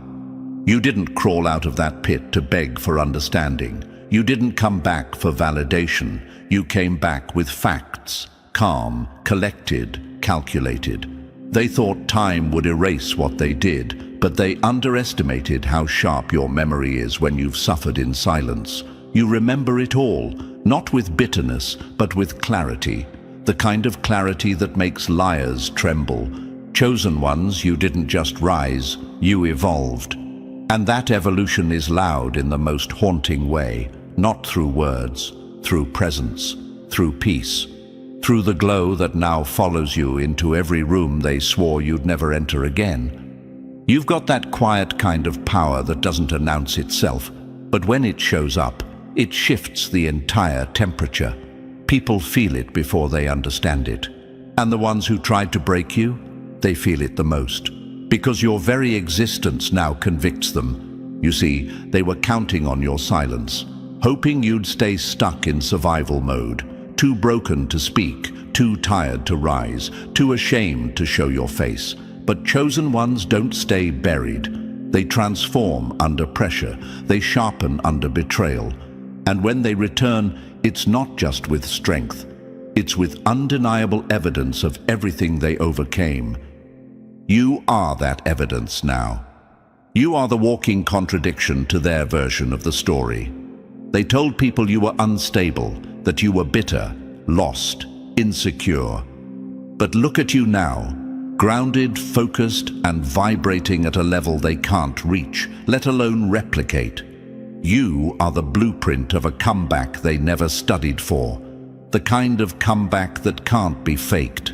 You didn't crawl out of that pit to beg for understanding. You didn't come back for validation. You came back with facts, calm, collected, calculated. They thought time would erase what they did, but they underestimated how sharp your memory is when you've suffered in silence. You remember it all, not with bitterness, but with clarity. The kind of clarity that makes liars tremble. Chosen ones, you didn't just rise, you evolved. And that evolution is loud in the most haunting way, not through words, through presence, through peace, through the glow that now follows you into every room they swore you'd never enter again. You've got that quiet kind of power that doesn't announce itself, but when it shows up, it shifts the entire temperature. People feel it before they understand it. And the ones who tried to break you, they feel it the most. Because your very existence now convicts them. You see, they were counting on your silence, hoping you'd stay stuck in survival mode, too broken to speak, too tired to rise, too ashamed to show your face. But chosen ones don't stay buried. They transform under pressure. They sharpen under betrayal. And when they return, it's not just with strength. It's with undeniable evidence of everything they overcame. You are that evidence now. You are the walking contradiction to their version of the story. They told people you were unstable, that you were bitter, lost, insecure. But look at you now, grounded, focused, and vibrating at a level they can't reach, let alone replicate. You are the blueprint of a comeback they never studied for, the kind of comeback that can't be faked.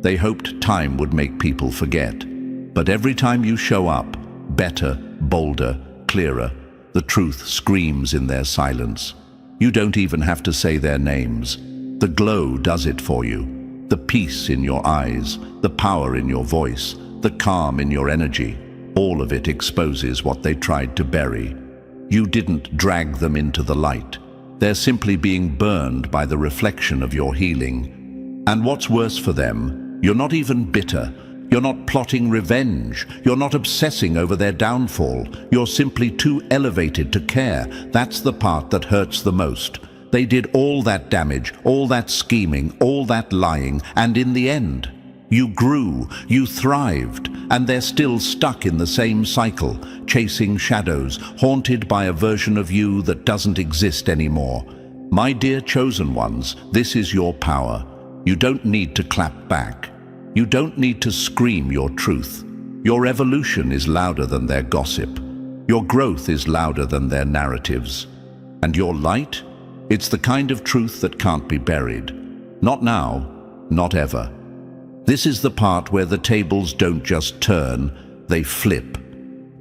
They hoped time would make people forget. But every time you show up, better, bolder, clearer, the truth screams in their silence. You don't even have to say their names. The glow does it for you. The peace in your eyes, the power in your voice, the calm in your energy, all of it exposes what they tried to bury. You didn't drag them into the light. They're simply being burned by the reflection of your healing. And what's worse for them, you're not even bitter. You're not plotting revenge. You're not obsessing over their downfall. You're simply too elevated to care. That's the part that hurts the most. They did all that damage, all that scheming, all that lying, and in the end, you grew, you thrived, and they're still stuck in the same cycle, chasing shadows, haunted by a version of you that doesn't exist anymore. My dear chosen ones, this is your power. You don't need to clap back. You don't need to scream your truth. Your evolution is louder than their gossip. Your growth is louder than their narratives. And your light? It's the kind of truth that can't be buried. Not now, not ever. This is the part where the tables don't just turn, they flip.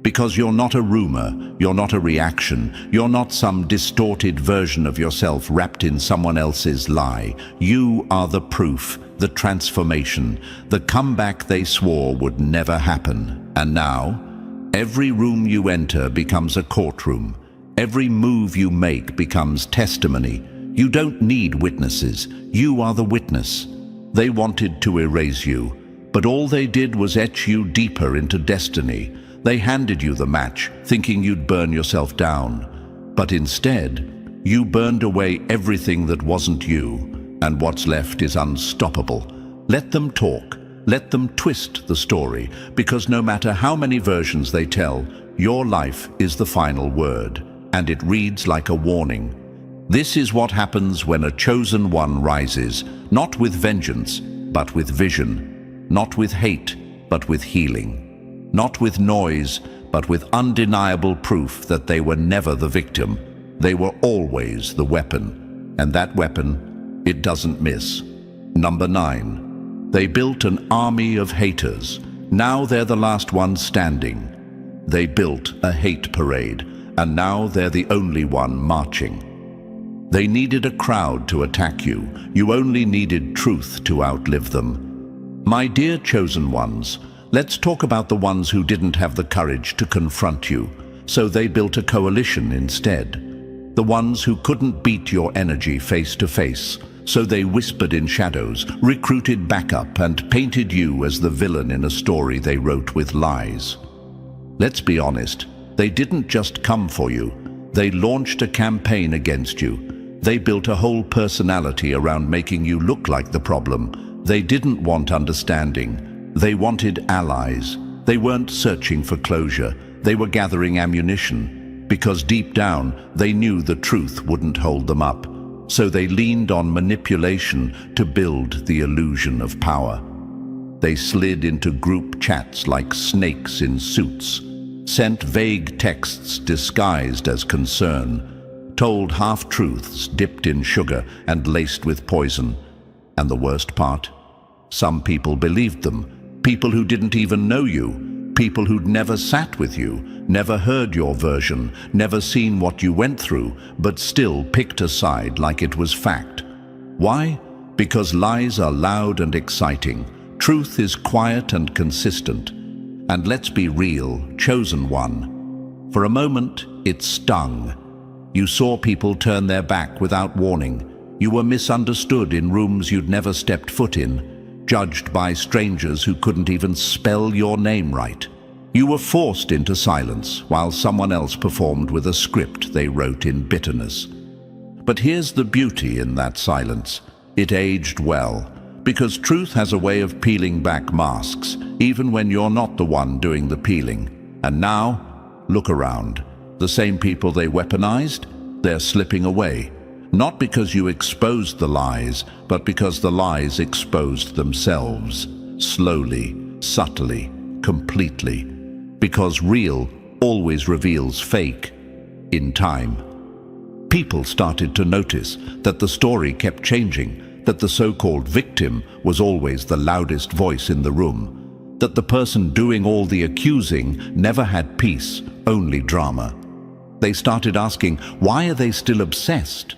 Because you're not a rumor, you're not a reaction, you're not some distorted version of yourself wrapped in someone else's lie. You are the proof, the transformation, the comeback they swore would never happen. And now, every room you enter becomes a courtroom. Every move you make becomes testimony. You don't need witnesses. You are the witness. They wanted to erase you, but all they did was etch you deeper into destiny. They handed you the match, thinking you'd burn yourself down. But instead, you burned away everything that wasn't you, and what's left is unstoppable. Let them talk. Let them twist the story, because no matter how many versions they tell, your life is the final word, and it reads like a warning. This is what happens when a chosen one rises, not with vengeance, but with vision, not with hate, but with healing. Not with noise, but with undeniable proof that they were never the victim. They were always the weapon. And that weapon, it doesn't miss. Number 9. They built an army of haters. Now they're the last ones standing. They built a hate parade, and now they're the only one marching. They needed a crowd to attack you. You only needed truth to outlive them. My dear chosen ones, let's talk about the ones who didn't have the courage to confront you, so they built a coalition instead. The ones who couldn't beat your energy face to face, so they whispered in shadows, recruited backup, and painted you as the villain in a story they wrote with lies. Let's be honest, they didn't just come for you. They launched a campaign against you. They built a whole personality around making you look like the problem. They didn't want understanding. They wanted allies. They weren't searching for closure. They were gathering ammunition, because deep down they knew the truth wouldn't hold them up. So they leaned on manipulation to build the illusion of power. They slid into group chats like snakes in suits, sent vague texts disguised as concern, told half-truths dipped in sugar and laced with poison. And the worst part? Some people believed them. People who didn't even know you, people who'd never sat with you, never heard your version, never seen what you went through, but still picked a side like it was fact. Why? Because lies are loud and exciting. Truth is quiet and consistent. And let's be real, chosen one. For a moment, it stung. You saw people turn their back without warning. You were misunderstood in rooms you'd never stepped foot in. judged by strangers who couldn't even spell your name right. You were forced into silence while someone else performed with a script they wrote in bitterness. But here's the beauty in that silence. It aged well, because truth has a way of peeling back masks, even when you're not the one doing the peeling. And now, look around. The same people they weaponized, they're slipping away. Not because you exposed the lies, but because the lies exposed themselves. Slowly, subtly, completely. Because real always reveals fake in time. People started to notice that the story kept changing, that the so-called victim was always the loudest voice in the room, that the person doing all the accusing never had peace, only drama. They started asking, why are they still obsessed?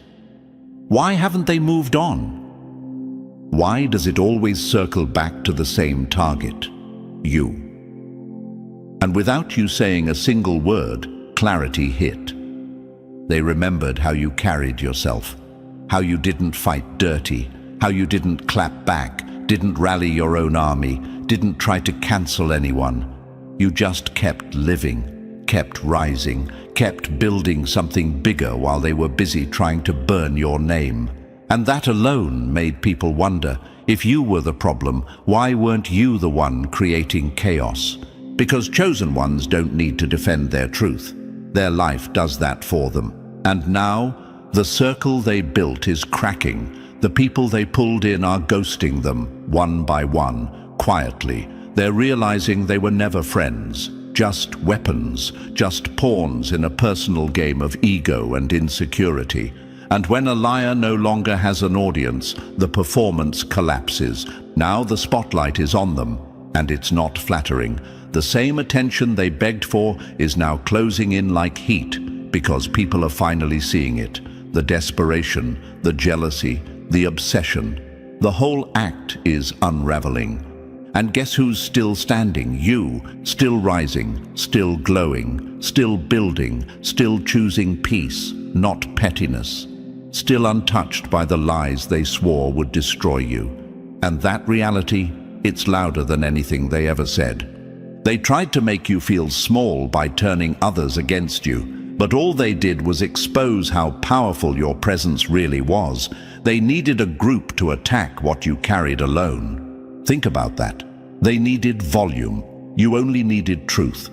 Why haven't they moved on? Why does it always circle back to the same target? You. And without you saying a single word, clarity hit. They remembered how you carried yourself, how you didn't fight dirty, how you didn't clap back, didn't rally your own army, didn't try to cancel anyone. You just kept living, kept rising, kept building something bigger while they were busy trying to burn your name. And that alone made people wonder, if you were the problem, why weren't you the one creating chaos? Because chosen ones don't need to defend their truth. Their life does that for them. And now, the circle they built is cracking. The people they pulled in are ghosting them, one by one, quietly. They're realizing they were never friends, just weapons, just pawns in a personal game of ego and insecurity. And when a liar no longer has an audience, the performance collapses. Now the spotlight is on them, and it's not flattering. The same attention they begged for is now closing in like heat, because people are finally seeing it. The desperation, the jealousy, the obsession. The whole act is unraveling. And guess who's still standing? You, still rising, still glowing, still building, still choosing peace, not pettiness. Still untouched by the lies they swore would destroy you. And that reality, it's louder than anything they ever said. They tried to make you feel small by turning others against you, but all they did was expose how powerful your presence really was. They needed a group to attack what you carried alone. Think about that. They needed volume. You only needed truth.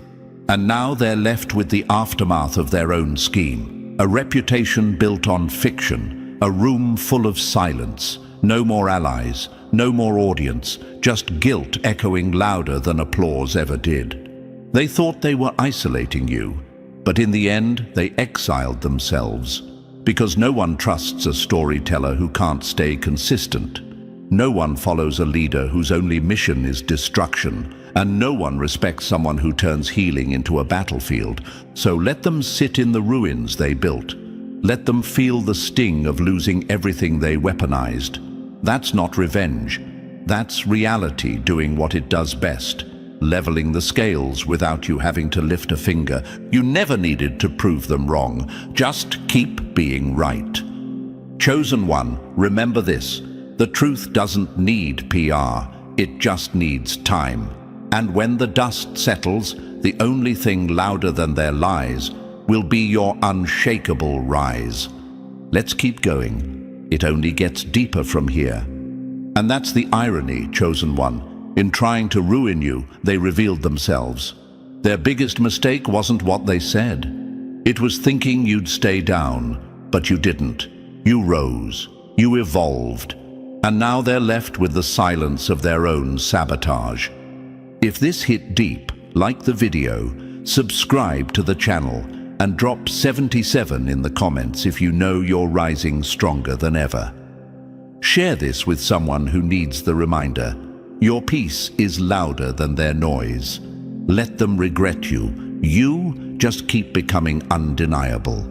And now they're left with the aftermath of their own scheme. A reputation built on fiction, a room full of silence. No more allies, no more audience, just guilt echoing louder than applause ever did. They thought they were isolating you, but in the end, they exiled themselves. Because no one trusts a storyteller who can't stay consistent. No one follows a leader whose only mission is destruction, and no one respects someone who turns healing into a battlefield. So let them sit in the ruins they built. Let them feel the sting of losing everything they weaponized. That's not revenge. That's reality doing what it does best, leveling the scales without you having to lift a finger. You never needed to prove them wrong. Just keep being right. Chosen one, remember this. The truth doesn't need PR. It just needs time. And when the dust settles, the only thing louder than their lies will be your unshakable rise. Let's keep going. It only gets deeper from here. And that's the irony, chosen one. In trying to ruin you, they revealed themselves. Their biggest mistake wasn't what they said. It was thinking you'd stay down, but you didn't. You rose. You evolved. And now they're left with the silence of their own sabotage. If this hit deep, like the video, subscribe to the channel and drop 77 in the comments if you know you're rising stronger than ever. Share this with someone who needs the reminder. Your peace is louder than their noise. Let them regret you. You just keep becoming undeniable.